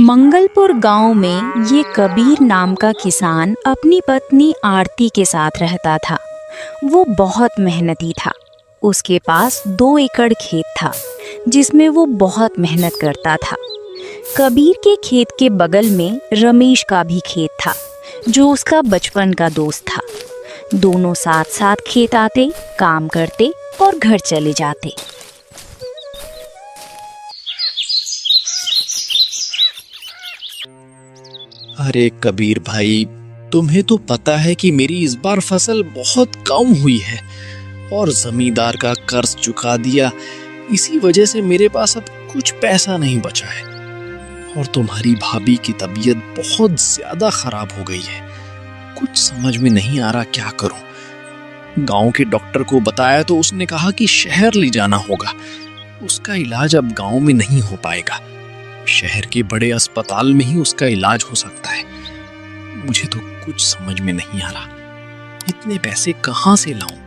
मंगलपुर गांव में ये कबीर नाम का किसान अपनी पत्नी आरती के साथ रहता था। वो बहुत मेहनती था। उसके पास 2 एकड़ खेत था जिसमें वो बहुत मेहनत करता था। कबीर के खेत के बगल में रमेश का भी खेत था जो उसका बचपन का दोस्त था। दोनों साथ साथ खेत आते, काम करते और घर चले जाते। अरे कबीर भाई, तुम्हें तो पता है कि मेरी इस बार फसल बहुत कम हुई है और जमींदार का कर्ज चुका दिया। इसी वजह से मेरे पास अब कुछ पैसा नहीं बचा है और तुम्हारी भाभी की तबीयत बहुत ज्यादा खराब हो गई है। कुछ समझ में नहीं आ रहा क्या करूं। गांव के डॉक्टर को बताया तो उसने कहा कि शहर ले जाना होगा। उसका इलाज अब गांव में नहीं हो पाएगा। शहर के बड़े अस्पताल में ही उसका इलाज हो सकता है। मुझे तो कुछ समझ में नहीं आ रहा, इतने पैसे कहां से लाऊं?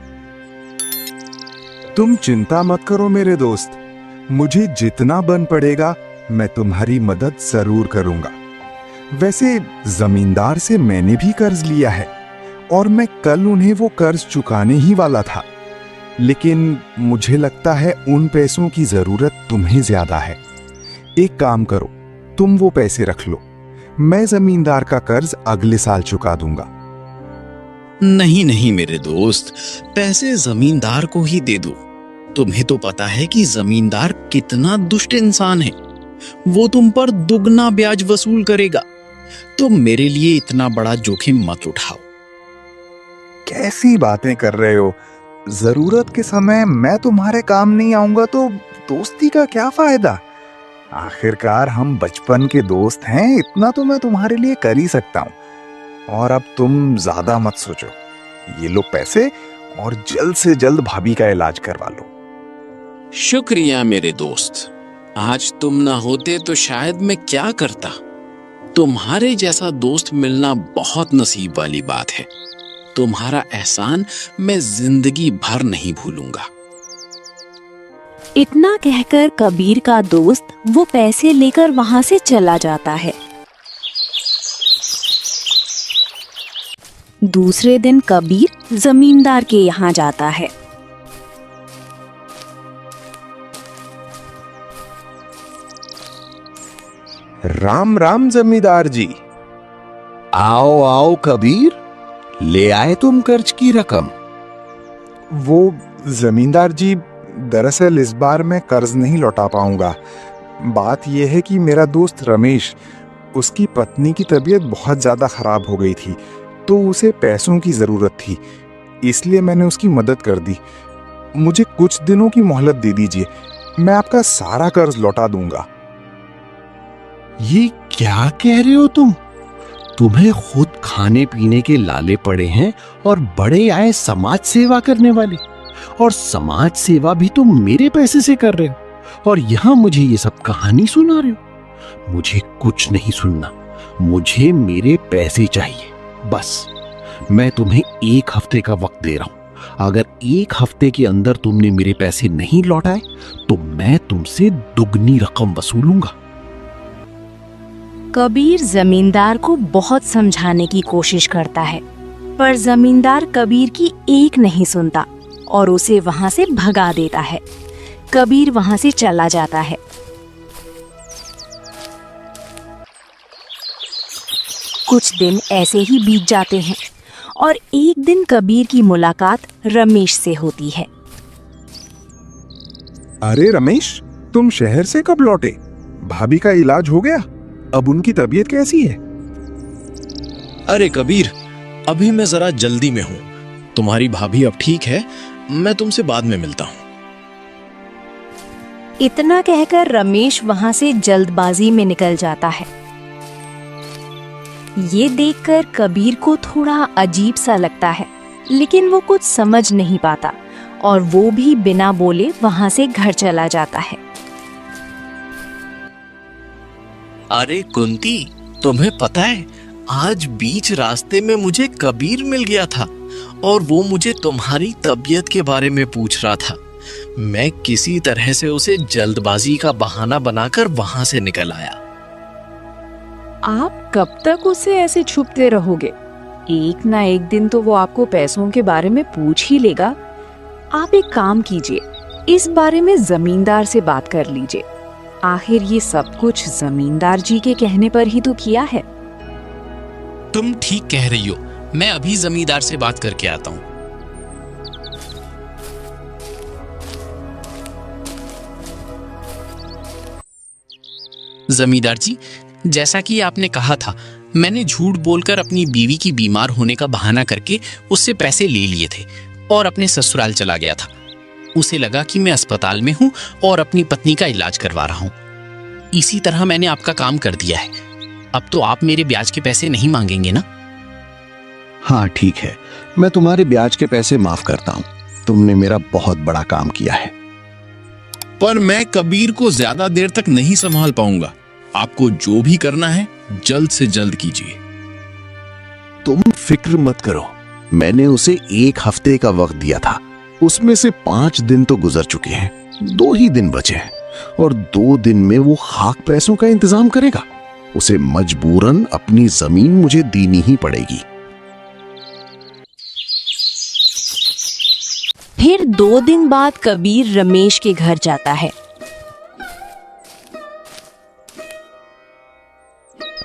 तुम चिंता मत करो मेरे दोस्त, मुझे जितना बन पड़ेगा मैं तुम्हारी मदद जरूर करूंगा। वैसे जमींदार से मैंने भी कर्ज लिया है और मैं कल उन्हें वो कर्ज चुकाने ही वाला था, लेकिन मुझे लगता है उन पैसों की जरूरत तुम्हें ज्यादा है। एक काम करो, तुम वो पैसे रख लो, मैं जमींदार का कर्ज अगले साल चुका दूंगा। नहीं नहीं मेरे दोस्त, पैसे जमींदार को ही दे दो। तुम्हें तो पता है कि जमींदार कितना दुष्ट इंसान है। वो तुम पर दुगना ब्याज वसूल करेगा। तुम मेरे लिए इतना बड़ा जोखिम मत उठाओ। कैसी बातें कर रहे हो? जरूरत के समय मैं तुम्हारे काम नहीं आऊंगा तो दोस्ती का क्या फायदा? आखिरकार हम बचपन के दोस्त हैं, इतना तो मैं तुम्हारे लिए कर ही सकता हूं। और अब तुम ज्यादा मत सोचो, ये लो पैसे और जल्द से जल्द भाभी का इलाज करवा लो। शुक्रिया मेरे दोस्त, आज तुम ना होते तो शायद मैं क्या करता। तुम्हारे जैसा दोस्त मिलना बहुत नसीब वाली बात है। तुम्हारा एहसान मैं जिंदगी भर नहीं भूलूंगा। इतना कहकर कबीर का दोस्त वो पैसे लेकर वहां से चला जाता है। दूसरे दिन कबीर जमींदार के यहाँ जाता है। राम राम जमींदार जी। आओ आओ कबीर, ले आए तुम कर्ज की रकम? वो जमींदार जी, दरअसल इस बार मैं कर्ज नहीं लौटा पाऊंगा। बात यह है कि मेरा दोस्त रमेश, उसकी पत्नी की तबीयत बहुत ज्यादा खराब हो गई थी तो उसे पैसों की जरूरत थी, इसलिए मैंने उसकी मदद कर दी। मुझे कुछ दिनों की मोहलत दे दीजिए, मैं आपका सारा कर्ज लौटा दूंगा। ये क्या कह रहे हो तुम? तुम्हें खुद खाने पीने के लाले पड़े हैं और बड़े आए समाज सेवा करने वाले, और समाज सेवा भी तुम मेरे पैसे से कर रहे हो और यहाँ मुझे ये सब कहानी सुना रहे हो। मुझे कुछ नहीं सुनना, मुझे मेरे पैसे चाहिए बस। मैं तुम्हें 1 हफ्ते का वक्त दे रहा हूं। अगर 1 हफ्ते के अंदर तुमने मेरे पैसे नहीं लौटाए तो मैं तुमसे दुगनी रकम वसूलूंगा। कबीर जमींदार को बहुत समझाने की कोशिश करता है, पर जमींदार कबीर की एक नहीं सुनता और उसे वहां से भगा देता है। कबीर वहां से चला जाता है। कुछ दिन ऐसे ही बीत जाते हैं और एक दिन कबीर की मुलाकात रमेश से होती है। अरे रमेश, तुम शहर से कब लौटे? भाभी का इलाज हो गया? अब उनकी तबीयत कैसी है? अरे कबीर, अभी मैं जरा जल्दी में हूं। तुम्हारी भाभी अब ठीक है, मैं तुमसे बाद में मिलता हूं। इतना कहकर रमेश वहां से जल्दबाजी में निकल जाता है। ये देखकर कबीर को थोड़ा अजीब सा लगता है, लेकिन वो कुछ समझ नहीं पाता और वो भी बिना बोले वहां से घर चला जाता है। अरे कुंती, तुम्हें पता है आज बीच रास्ते में मुझे कबीर मिल गया था और वो मुझे तुम्हारी तबीयत के बारे में पूछ रहा था। मैं किसी तरह से उसे जल्दबाजी का बहाना बनाकर वहां से निकल आया। आप कब तक उसे ऐसे छुपते रहोगे? एक ना एक दिन तो वो आपको पैसों के बारे में पूछ ही लेगा। आप एक काम कीजिए, इस बारे में जमींदार से बात कर लीजिए। आखिर ये सब कुछ जमींदार जी के कहने पर ही तो किया है। तुम ठीक कह रही हो, मैं अभी जमींदार से बात करके आता हूँ। जमींदार जी, जैसा कि आपने कहा था, मैंने झूठ बोलकर अपनी बीवी की बीमार होने का बहाना करके उससे पैसे ले लिए थे और अपने ससुराल चला गया था। उसे लगा कि मैं अस्पताल में हूं और अपनी पत्नी का इलाज करवा रहा हूं। इसी तरह मैंने आपका काम कर दिया है। अब तो आप मेरे ब्याज के पैसे नहीं मांगेंगे ना? हाँ ठीक है, मैं तुम्हारे ब्याज के पैसे माफ करता हूँ। तुमने मेरा बहुत बड़ा काम किया है। पर मैं कबीर को ज्यादा देर तक नहीं संभाल पाऊंगा। आपको जो भी करना है जल्द से जल्द कीजिए। तुम फिक्र मत करो, मैंने उसे 1 हफ्ते का वक्त दिया था। उसमें से 5 दिन तो गुजर चुके हैं, 2 ही दिन बचे हैं और 2 दिन में वो खाक पैसों का इंतजाम करेगा। उसे मजबूरन अपनी जमीन मुझे देनी ही पड़ेगी। फिर 2 दिन बाद कबीर रमेश के घर जाता है।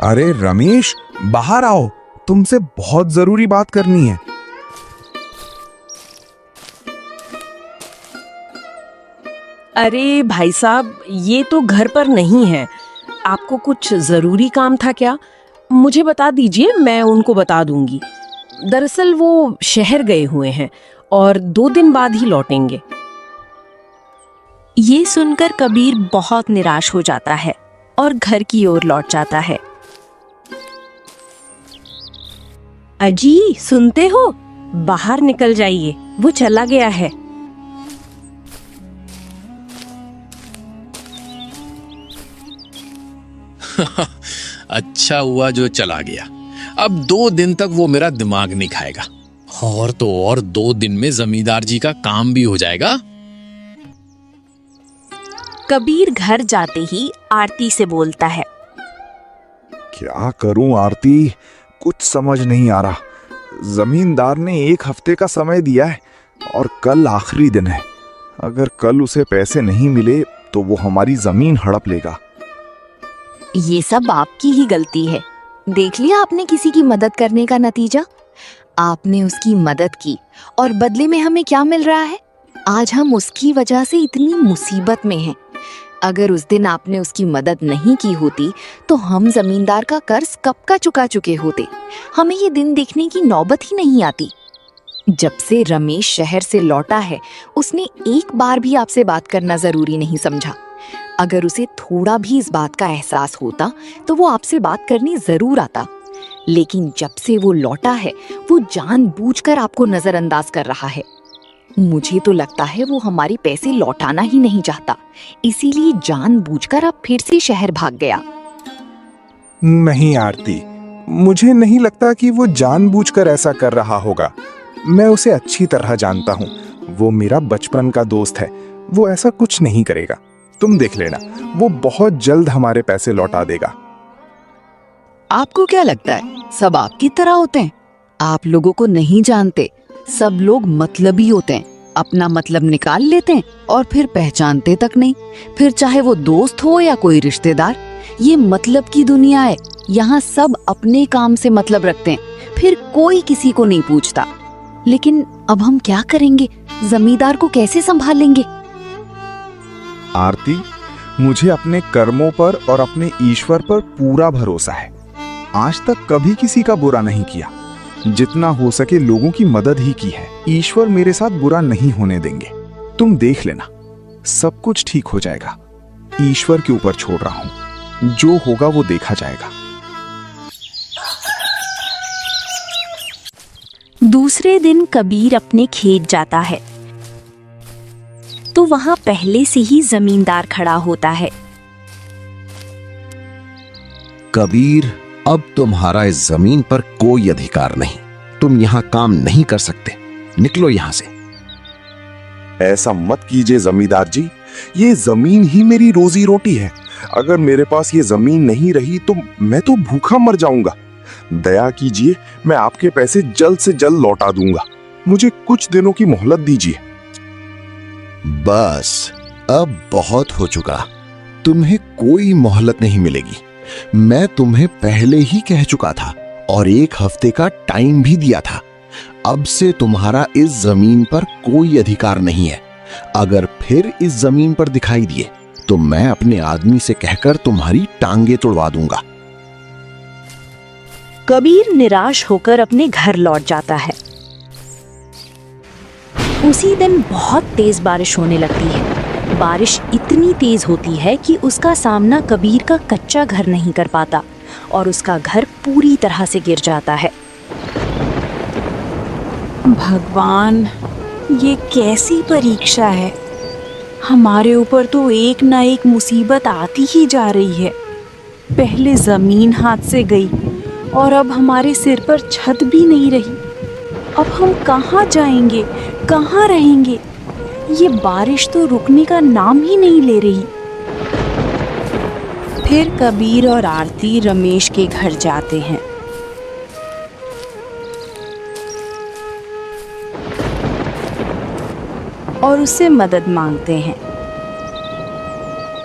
अरे रमेश, बाहर आओ, तुमसे बहुत जरूरी बात करनी है। अरे भाई साहब, ये तो घर पर नहीं है। आपको कुछ जरूरी काम था क्या? मुझे बता दीजिए, मैं उनको बता दूंगी। दरअसल वो शहर गए हुए हैं और 2 दिन बाद ही लौटेंगे। ये सुनकर कबीर बहुत निराश हो जाता है और घर की ओर लौट जाता है। अजी, सुनते हो? बाहर निकल जाइए, वो चला गया है। अच्छा हुआ जो चला गया। अब 2 दिन तक वो मेरा दिमाग नहीं खाएगा। और तो और 2 दिन में जमींदार जी का काम भी हो जाएगा। कबीर घर जाते ही आरती से बोलता है। क्या करूं आरती, कुछ समझ नहीं आ रहा। जमींदार ने 1 हफ्ते का समय दिया है और कल आखिरी दिन है। अगर कल उसे पैसे नहीं मिले तो वो हमारी जमीन हड़प लेगा। ये सब आपकी ही गलती है। देख लिया आपने किसी की मदद करने का नतीजा। आपने उसकी मदद की और बदले में हमें क्या मिल रहा है? आज हम उसकी वजह से इतनी मुसीबत में हैं। अगर उस दिन आपने उसकी मदद नहीं की होती तो हम जमींदार का कर्ज कब का चुका चुके होते। हमें ये दिन देखने की नौबत ही नहीं आती। जब से रमेश शहर से लौटा है, उसने एक बार भी आपसे बात करना जरूरी नहीं समझा। अगर उसे थोड़ा भी इस बात का एहसास होता तो वो आपसे बात करने जरूर आता। लेकिन जब से वो लौटा है, वो जानबूझकर आपको नजरअंदाज कर रहा है। मुझे तो लगता है वो हमारे पैसे लौटाना ही नहीं चाहता, इसीलिए जानबूझकर अब फिर से शहर भाग गया। नहीं आरती, मुझे नहीं लगता कि वो जानबूझकर ऐसा कर रहा होगा। मैं उसे अच्छी तरह जानता हूँ। वो मेरा बचपन का दोस्त है। वो ऐसा कुछ नहीं करेगा। तुम देख लेना, वो बहुत जल्द हमारे पैसे लौटा देगा। आपको क्या लगता है सब आपकी तरह होते हैं? आप लोगों को नहीं जानते। सब लोग मतलबी होते हैं, अपना मतलब निकाल लेते हैं और फिर पहचानते तक नहीं। फिर चाहे वो दोस्त हो या कोई रिश्तेदार, ये मतलब की दुनिया है। यहाँ सब अपने काम से मतलब रखते हैं, फिर कोई किसी को नहीं पूछता। लेकिन अब हम क्या करेंगे? जमींदार को कैसे संभालेंगे? आरती, मुझे अपने कर्मों पर और अपने ईश्वर पर पूरा भरोसा है। आज तक कभी किसी का बुरा नहीं किया। जितना हो सके लोगों की मदद ही की है। ईश्वर मेरे साथ बुरा नहीं होने देंगे। तुम देख लेना, सब कुछ ठीक हो जाएगा। ईश्वर के ऊपर छोड़ रहा हूं, जो होगा वो देखा जाएगा। दूसरे दिन कबीर अपने खेत जाता है तो वहां पहले से ही जमींदार खड़ा होता है। कबीर, अब तुम्हारा इस जमीन पर कोई अधिकार नहीं। तुम यहाँ काम नहीं कर सकते। निकलो यहाँ से। ऐसा मत कीजिए जमींदार जी, ये जमीन ही मेरी रोजी रोटी है। अगर मेरे पास ये जमीन नहीं रही तो मैं तो भूखा मर जाऊंगा। दया कीजिए, मैं आपके पैसे जल्द से जल्द लौटा दूंगा। मुझे कुछ दिनों की मोहलत दीजिए। बस अब बहुत हो चुका, तुम्हें कोई मोहलत नहीं मिलेगी। मैं तुम्हें पहले ही कह चुका था और 1 हफ्ते का टाइम भी दिया था। अब से तुम्हारा इस जमीन पर कोई अधिकार नहीं है। अगर फिर इस जमीन पर दिखाई दिए तो मैं अपने आदमी से कहकर तुम्हारी टांगे तोड़वा दूंगा। कबीर निराश होकर अपने घर लौट जाता है। उसी दिन बहुत तेज बारिश होने लगती है। बारिश इतनी तेज होती है कि उसका सामना कबीर का कच्चा घर नहीं कर पाता और उसका घर पूरी तरह से गिर जाता है। भगवान, ये कैसी परीक्षा है। हमारे ऊपर तो एक ना एक मुसीबत आती ही जा रही है। पहले जमीन हाथ से गई और अब हमारे सिर पर छत भी नहीं रही। अब हम कहाँ जाएंगे, कहाँ रहेंगे? ये बारिश तो रुकने का नाम ही नहीं ले रही। फिर कबीर और आरती रमेश के घर जाते हैं। और उससे मदद मांगते हैं।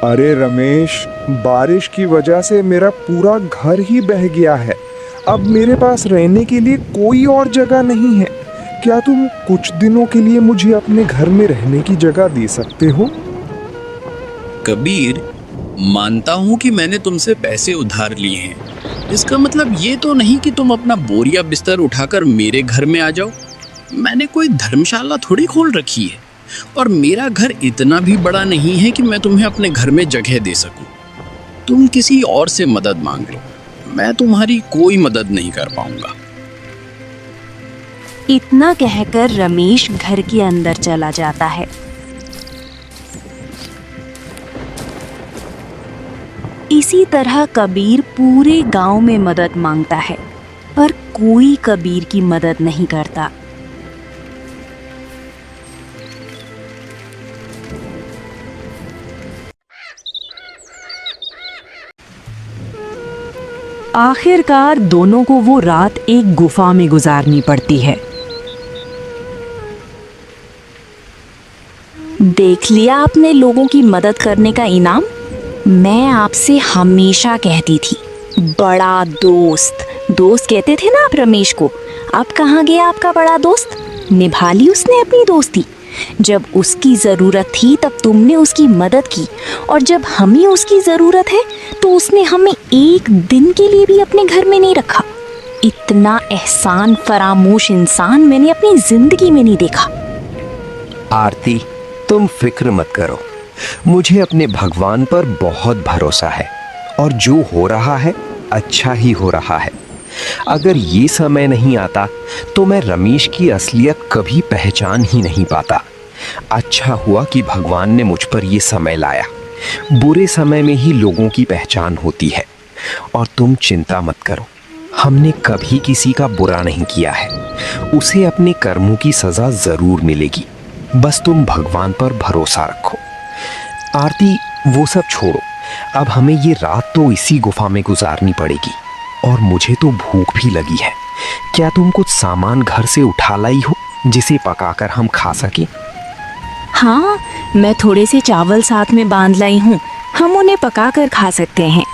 अरे रमेश, बारिश की वजह से मेरा पूरा घर ही बह गया है। अब मेरे पास रहने के लिए कोई और जगह नहीं है। क्या तुम कुछ दिनों के लिए मुझे अपने घर में रहने की जगह दे सकते हो? कबीर, मानता हूं कि मैंने तुमसे पैसे उधार लिए हैं। इसका मतलब ये तो नहीं कि तुम अपना बोरिया बिस्तर उठाकर मेरे घर में आ जाओ। मैंने कोई धर्मशाला थोड़ी खोल रखी है और मेरा घर इतना भी बड़ा नहीं है कि मैं तुम्हें अपने घर में जगह दे सकूं। तुम किसी और से मदद मांग लो, मैं तुम्हारी कोई मदद नहीं कर पाऊंगा। इतना कहकर रमेश घर के अंदर चला जाता है। इसी तरह कबीर पूरे गांव में मदद मांगता है, पर कोई कबीर की मदद नहीं करता। आखिरकार दोनों को वो रात एक गुफा में गुजारनी पड़ती है। देख लिया आपने लोगों की मदद करने का इनाम? मैं आपसे हमेशा कहती थी, बड़ा दोस्त। दोस्त कहते थे ना आप रमेश को। अब कहाँ गया आपका बड़ा दोस्त? निभा ली उसने अपनी दोस्ती। जब उसकी ज़रूरत थी तब तुमने उसकी मदद की, और जब हमें उसकी ज़रूरत है तो उसने हमें एक दिन के लिए भी अपने घर में नहीं रखा। इतना एहसान फरामोश इंसान मैंने अपनी ज़िंदगी में नहीं देखा। आरती, तुम फिक्र मत करो। मुझे अपने भगवान पर बहुत भरोसा है और जो हो रहा है अच्छा ही हो रहा है। अगर ये समय नहीं आता तो मैं रमेश की असलियत कभी पहचान ही नहीं पाता। अच्छा हुआ कि भगवान ने मुझ पर ये समय लाया। बुरे समय में ही लोगों की पहचान होती है। और तुम चिंता मत करो, हमने कभी किसी का बुरा नहीं किया है। उसे अपने कर्मों की सजा जरूर मिलेगी। बस तुम भगवान पर भरोसा रखो। आरती, वो सब छोड़ो। अब हमें ये रात तो इसी गुफा में गुजारनी पड़ेगी और मुझे तो भूख भी लगी है। क्या तुम कुछ सामान घर से उठा लाई हो जिसे पकाकर हम खा सकें? हाँ, मैं थोड़े से चावल साथ में बांध लाई हूँ। हम उन्हें पकाकर खा सकते हैं।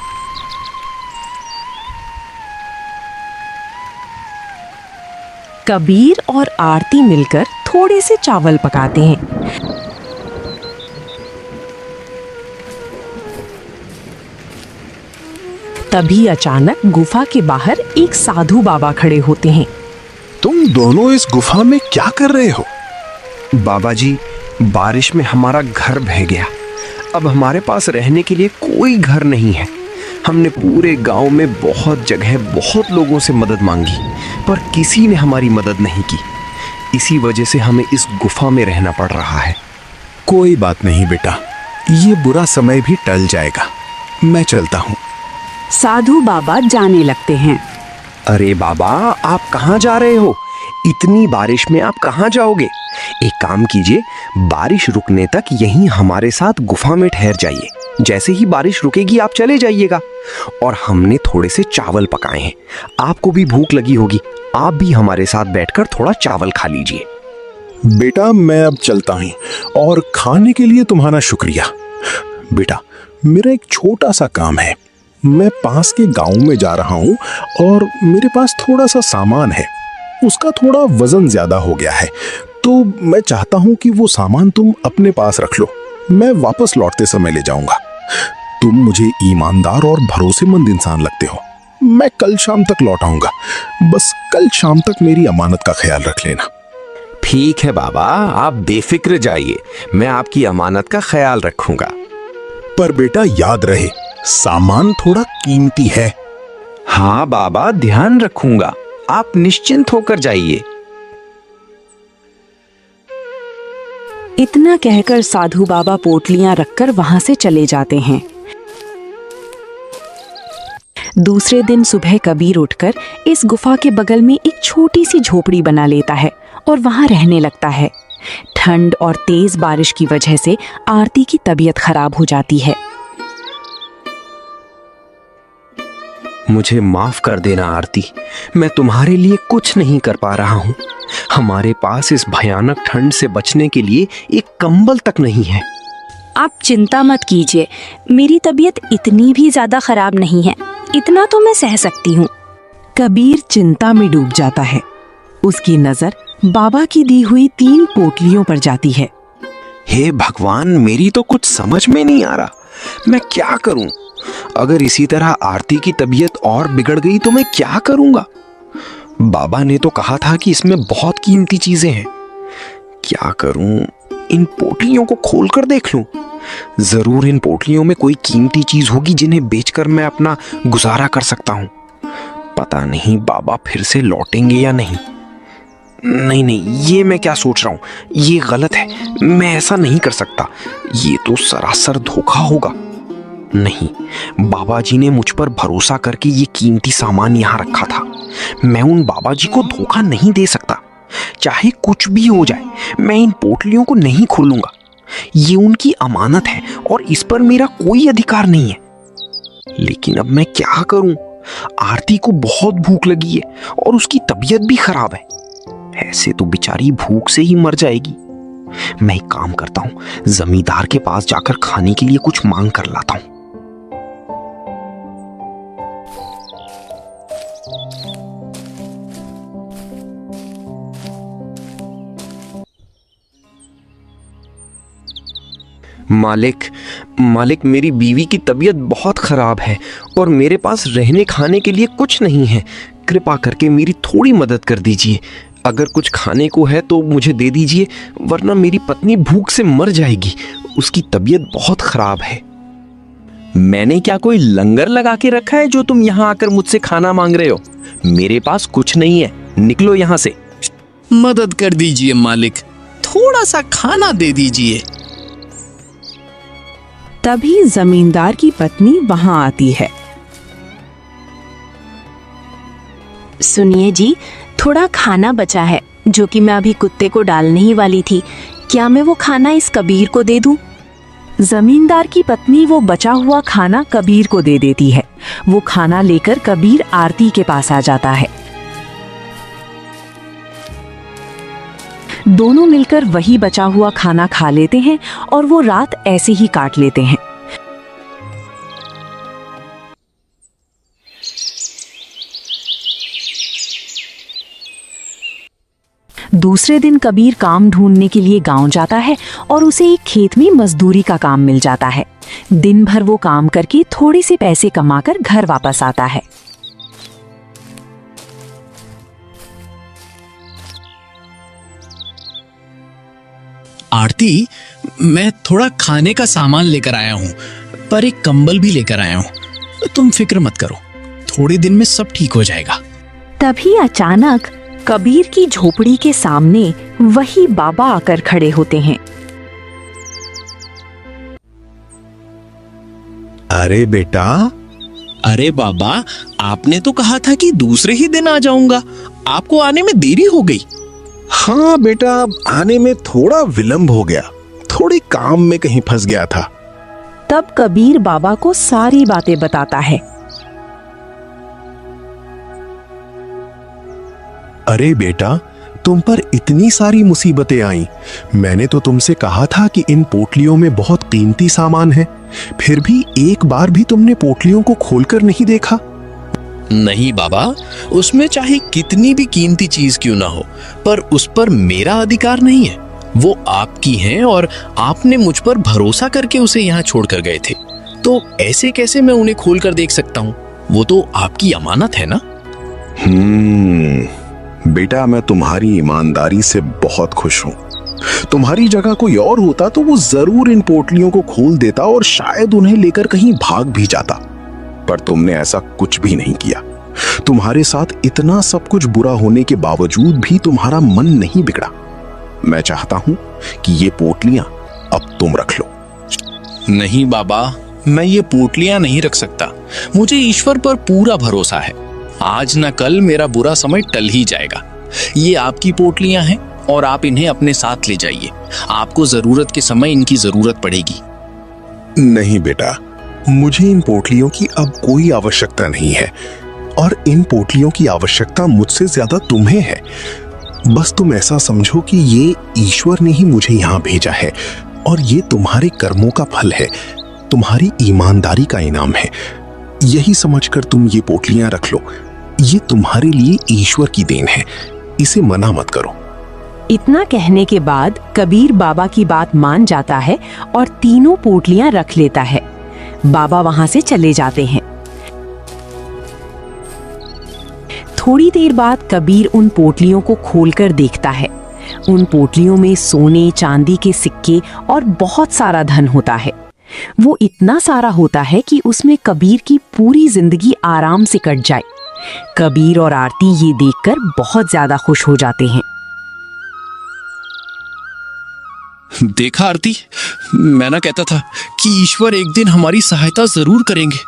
कबीर और आरती मिलकर थोड़े से चावल पकाते हैं। तभी अचानक गुफा के बाहर एक साधु बाबा खड़े होते हैं। तुम दोनों इस गुफा में क्या कर रहे हो? बाबा जी, बारिश में हमारा घर बह गया। अब हमारे पास रहने के लिए कोई घर नहीं है। हमने पूरे गांव में बहुत जगह बहुत लोगों से मदद मांगी, पर किसी ने हमारी मदद नहीं की। इसी वजह से हमें इस गुफा में रहना पड़ रहा है। कोई बात नहीं बेटा, ये बुरा समय भी टल जाएगा। मैं चलता हूँ। साधु बाबा जाने लगते हैं। अरे बाबा, आप कहाँ जा रहे हो? इतनी बारिश में आप कहाँ जाओगे? एक काम कीजिए, बारिश रुकने तक यहीं हमारे साथ गुफा में ठहर जाइए। जैसे ही बारिश रुकेगी आप चले जाइएगा। और हमने थोड़े से चावल पकाए हैं, आपको भी भूख लगी होगी, आप भी हमारे साथ बैठकर थोड़ा चावल खा लीजिए। बेटा मैं अब चलता हूँ और खाने के लिए तुम्हारा शुक्रिया। बेटा मेरा एक छोटा सा काम है, मैं पास के गांव में जा रहा हूँ और मेरे पास थोड़ा सा सामान है, उसका थोड़ा वजन ज्यादा हो गया है, तो मैं चाहता हूँ कि वो सामान तुम अपने पास रख लो, मैं वापस लौटते समय ले जाऊंगा। तुम मुझे ईमानदार और भरोसेमंद इंसान लगते हो। मैं कल शाम तक लौट आऊंगा, बस कल शाम तक मेरी अमानत का ख्याल रख लेना। ठीक है बाबा, आप बेफिक्र जाइए, मैं आपकी अमानत का ख्याल रखूंगा। पर बेटा याद रहे, सामान थोड़ा कीमती है। हाँ बाबा, ध्यान रखूंगा, आप निश्चिंत होकर जाइए। इतना कहकर साधु बाबा पोटलियां रखकर वहां से चले जाते हैं। दूसरे दिन सुबह कबीर उठकर इस गुफा के बगल में एक छोटी सी झोपड़ी बना लेता है और वहां रहने लगता है। ठंड और तेज बारिश की वजह से आरती की तबीयत खराब हो जाती है। मुझे माफ कर देना आरती, मैं तुम्हारे लिए कुछ नहीं कर पा रहा हूँ। हमारे पास इस भयानक ठंड से बचने के लिए एक कंबल तक नहीं है। आप चिंता मत कीजिए, मेरी तबीयत इतनी भी ज्यादा खराब नहीं है, इतना तो मैं सह सकती हूँ। कबीर चिंता में डूब जाता है। उसकी नजर बाबा की दी हुई 3 पोटलियों पर जाती है। हे भगवान, मेरी तो कुछ समझ में नहीं आ रहा, मैं क्या करूं? अगर इसी तरह आरती की तबीयत और बिगड़ गई तो मैं क्या करूंगा? बाबा ने तो कहा था कि इसमें बहुत कीमती चीजें हैं। क्या करूं? इन पोटलियों को खोलकर देख लूं। जरूर इन पोटलियों में कोई कीमती चीज होगी जिन्हें बेचकर मैं अपना गुजारा कर सकता हूं। पता नहीं बाबा फिर से लौटेंगे या नहीं। नहीं, ये मैं क्या सोच रहा हूं, ये गलत है, मैं ऐसा नहीं कर सकता, ये तो सरासर धोखा होगा। नहीं, बाबा जी ने मुझ पर भरोसा करके ये कीमती सामान यहाँ रखा था, मैं उन बाबा जी को धोखा नहीं दे सकता। चाहे कुछ भी हो जाए, मैं इन पोटलियों को नहीं खोलूंगा। ये उनकी अमानत है और इस पर मेरा कोई अधिकार नहीं है। लेकिन अब मैं क्या करूं? आरती को बहुत भूख लगी है और उसकी तबीयत भी खराब है। ऐसे तो बेचारी भूख से ही मर जाएगी। मैं एक काम करता हूं, जमींदार के पास जाकर खाने के लिए कुछ मांग कर लाता हूं। मालिक, मेरी बीवी की तबीयत बहुत खराब है और मेरे पास रहने खाने के लिए कुछ नहीं है। कृपा करके मेरी थोड़ी मदद कर दीजिए। अगर कुछ खाने को है तो मुझे दे दीजिए, वरना मेरी पत्नी भूख से मर जाएगी। उसकी तबीयत बहुत खराब है। मैंने क्या कोई लंगर लगा के रखा है जो तुम यहाँ आकर मुझसे खाना मांग रहे हो? मेरे पास कुछ नहीं है, निकलो यहाँ से। मदद कर दीजिए मालिक, थोड़ा सा खाना दे दीजिए। तभी जमींदार की पत्नी वहां आती है। सुनिए जी, थोड़ा खाना बचा है जो कि मैं अभी कुत्ते को डालने ही वाली थी, क्या मैं वो खाना इस कबीर को दे दूं? जमींदार की पत्नी वो बचा हुआ खाना कबीर को दे देती है। वो खाना लेकर कबीर आरती के पास आ जाता है। दोनों मिलकर वही बचा हुआ खाना खा लेते हैं और वो रात ऐसे ही काट लेते हैं। दूसरे दिन कबीर काम ढूंढने के लिए गांव जाता है और उसे एक खेत में मजदूरी का काम मिल जाता है। दिन भर वो काम करके थोड़े से पैसे कमाकर घर वापस आता है। आरती, मैं थोड़ा खाने का सामान लेकर आया हूँ, पर एक कंबल भी लेकर आया हूँ। तुम फिक्र मत करो, थोड़े दिन में सब ठीक हो जाएगा। तभी अचानक कबीर की झोपड़ी के सामने वही बाबा आकर खड़े होते हैं। अरे बेटा। अरे बाबा, आपने तो कहा था कि दूसरे ही दिन आ जाऊंगा, आपको आने में देरी हो गई। हाँ बेटा, आने में थोड़ा विलंब हो गया, थोड़ी काम में कहीं फंस गया था। तब कबीर बाबा को सारी बातें बताता है। अरे बेटा, तुम पर इतनी सारी मुसीबतें आई। मैंने तो तुमसे कहा था कि इन पोटलियों में बहुत कीमती सामान है, फिर भी एक बार भी तुमने पोटलियों को खोलकर नहीं देखा। नहीं बाबा, उसमें चाहे कितनी भी कीमती चीज क्यों ना हो, पर उस पर मेरा अधिकार नहीं है। वो आपकी हैं और आपने मुझ पर भरोसा करके उसे यहाँ छोड़कर गए थे, तो ऐसे कैसे मैं उन्हें खोलकर देख सकता हूँ? वो तो आपकी अमानत है ना। बेटा, मैं तुम्हारी ईमानदारी से बहुत खुश हूँ। तुम्हारी जगह कोई और होता तो वो जरूर इन पोटलियों को खोल देता और शायद उन्हें लेकर कहीं भाग भी जाता, पर तुमने ऐसा कुछ भी नहीं किया। तुम्हारे साथ इतना सब कुछ बुरा होने के बावजूद भी तुम्हारा मन नहीं बिगड़ा। मैं चाहता हूं कि ये पोटलियां अब तुम रख लो। नहीं बाबा, मैं ये पोटलियां नहीं रख सकता। मुझे ईश्वर पर पूरा भरोसा है। आज न कल मेरा बुरा समय टल ही जाएगा। ये आपकी पोटलियां हैं और आप इन्हें अपने साथ ले जाइए। आपको जरूरत के समय इनकी जरूरत पड़ेगी। नहीं बेटा, मुझे इन पोटलियों की अब कोई आवश्यकता नहीं है, और इन पोटलियों की आवश्यकता मुझसे ज्यादा तुम्हें है। बस तुम ऐसा समझो कि ये ईश्वर ने ही मुझे यहाँ भेजा है और ये तुम्हारे कर्मों का फल है, तुम्हारी ईमानदारी का इनाम है। यही समझकर तुम ये पोटलियां रख लो। ये तुम्हारे लिए ईश्वर की देन है, इसे मना मत करो। इतना कहने के बाद कबीर बाबा की बात मान जाता है और तीनों पोटलियां रख लेता है। बाबा वहां से चले जाते हैं। थोड़ी देर बाद कबीर उन पोटलियों को खोलकर देखता है। उन पोटलियों में सोने चांदी के सिक्के और बहुत सारा धन होता है। वो इतना सारा होता है कि उसमें कबीर की पूरी जिंदगी आराम से कट जाए। कबीर और आरती ये देखकर बहुत ज्यादा खुश हो जाते हैं। देखा आरती, मैं ना कहता था कि ईश्वर एक दिन हमारी सहायता जरूर करेंगे।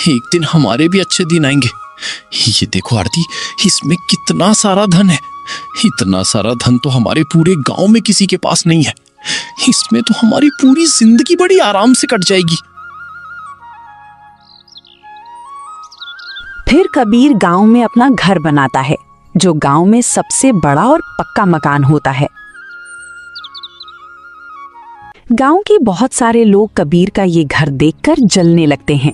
एक दिन हमारे भी अच्छे दिन आएंगे। ये देखो आरती, इसमें कितना सारा धन है। इतना सारा धन तो हमारे पूरे गांव में किसी के पास नहीं है। इसमें तो हमारी पूरी जिंदगी बड़ी आराम से कट जाएगी। फिर कबीर गांव में अपना घर बनाता है, जो गांव में सबसे बड़ा और पक्का मकान होता है। गांव के बहुत सारे लोग कबीर का ये घर देखकर जलने लगते हैं।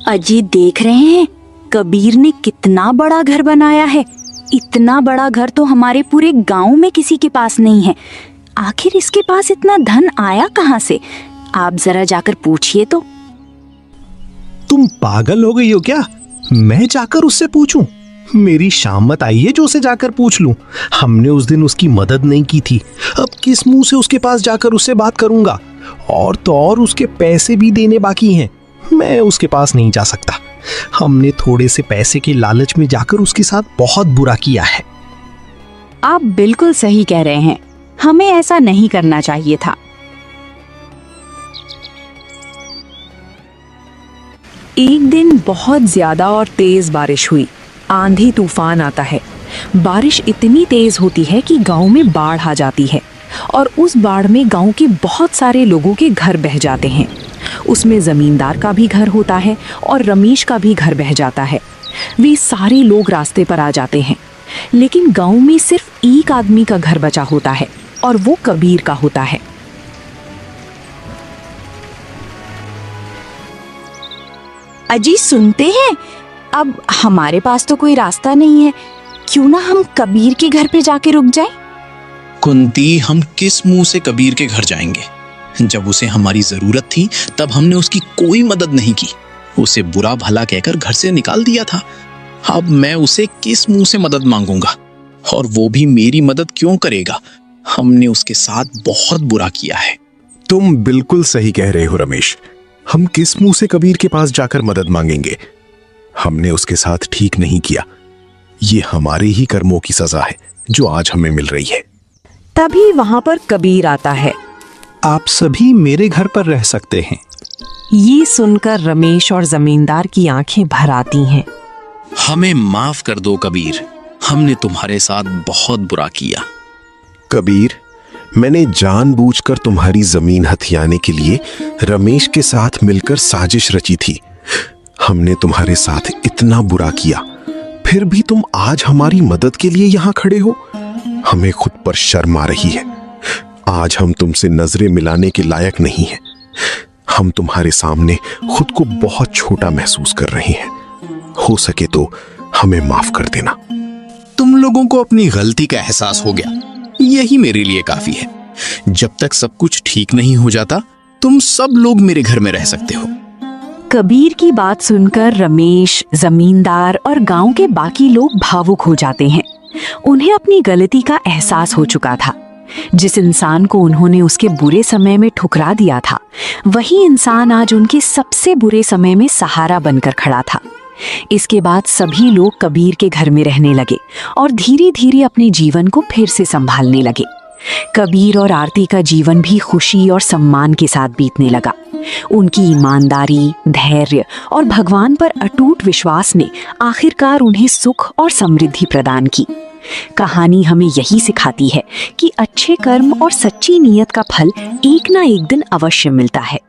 अजी देख रहे हैं, कबीर ने कितना बड़ा घर बनाया है। इतना बड़ा घर तो हमारे पूरे गांव में किसी के पास नहीं है। आखिर इसके पास इतना धन आया कहां से? आप जरा जाकर पूछिए तो। तुम पागल हो गई हो क्या? मैं जाकर उससे पूछूं? मेरी शाम मत आई है जो उसे जाकर पूछ लूं। हमने उस दिन उसकी मदद नहीं की थी, अब किस मुंह से उसके पास जाकर उससे बात करूंगा? और तो और उसके पैसे भी देने बाकी हैं। मैं उसके पास नहीं जा सकता। हमने थोड़े से पैसे के लालच में जाकर उसके साथ बहुत बुरा किया है। आप बिल्कुल सही कह रहे हैं, हमें ऐसा नहीं करना चाहिए था। एक दिन बहुत ज्यादा और तेज बारिश हुई। आंधी तूफान आता है। बारिश इतनी तेज होती है कि गांव में बाढ़ आ जाती है और उस बाढ़ में गांव के बहुत सारे लोगों के घर बह जाते हैं। उसमें जमींदार का भी घर होता है और रमेश का भी घर बह जाता है। वे सारे लोग रास्ते पर आ जाते हैं, लेकिन गांव में सिर्फ एक आदमी का घर बचा होता है और वो कबीर का होता है। अजी सुनते हैं, अब हमारे पास तो कोई रास्ता नहीं है, क्यों ना हम कबीर के घर पे जाके रुक जाएं? कुंती, हम किस मुंह से कबीर के घर जाएंगे? जब उसे हमारी जरूरत थी तब हमने उसकी कोई मदद नहीं की। उसे बुरा भला कहकर घर से निकाल दिया था। अब मैं उसे किस मुंह से मदद मांगूंगा? और वो भी मेरी मदद क्यों करेगा? हमने उसके साथ बहुत बुरा किया है। तुम बिल्कुल सही कह रहे हो रमेश। हम किस मुंह से कबीर के पास जाकर मदद मांगेंगे? हमने उसके साथ ठीक नहीं किया। ये हमारे ही कर्मों की सजा है जो आज हमें मिल रही है। तभी वहां पर कबीर आता है। आप सभी मेरे घर पर रह सकते हैं। ये सुनकर रमेश और जमींदार की आंखें भर आती हैं। हमें माफ कर दो कबीर, हमने तुम्हारे साथ बहुत बुरा किया। कबीर, मैंने जानबूझकर तुम्हारी जमीन हथियाने के लिए रमेश के साथ मिलकर साजिश रची थी। हमने तुम्हारे साथ इतना बुरा किया, फिर भी तुम आज हमारी मदद के लिए यहाँ खड़े हो। हमें खुद पर शर्म आ रही है। आज हम तुमसे नजरें मिलाने के लायक नहीं हैं। हम तुम्हारे सामने खुद को बहुत छोटा महसूस कर रहे हैं। हो सके तो हमें माफ कर देना। तुम लोगों को अपनी गलती का एहसास हो गया, यही मेरे लिए काफी है। जब तक सब कुछ ठीक नहीं हो जाता, तुम सब लोग मेरे घर में रह सकते हो। कबीर की बात सुनकर रमेश, जमींदार और गांव के बाकी लोग भावुक हो जाते हैं। उन्हें अपनी गलती का एहसास हो चुका था। जिस इंसान को उन्होंने उसके बुरे समय में ठुकरा दिया था, वही इंसान आज उनके सबसे बुरे समय में सहारा बनकर खड़ा था। इसके बाद सभी लोग कबीर के घर में रहने लगे और धीरे धीरे अपने जीवन को फिर से संभालने लगे। कबीर और आरती का जीवन भी खुशी और सम्मान के साथ बीतने लगा। उनकी ईमानदारी, धैर्य और भगवान पर अटूट विश्वास ने आखिरकार उन्हें सुख और समृद्धि प्रदान की। कहानी हमें यही सिखाती है कि अच्छे कर्म और सच्ची नीयत का फल एक ना एक दिन अवश्य मिलता है।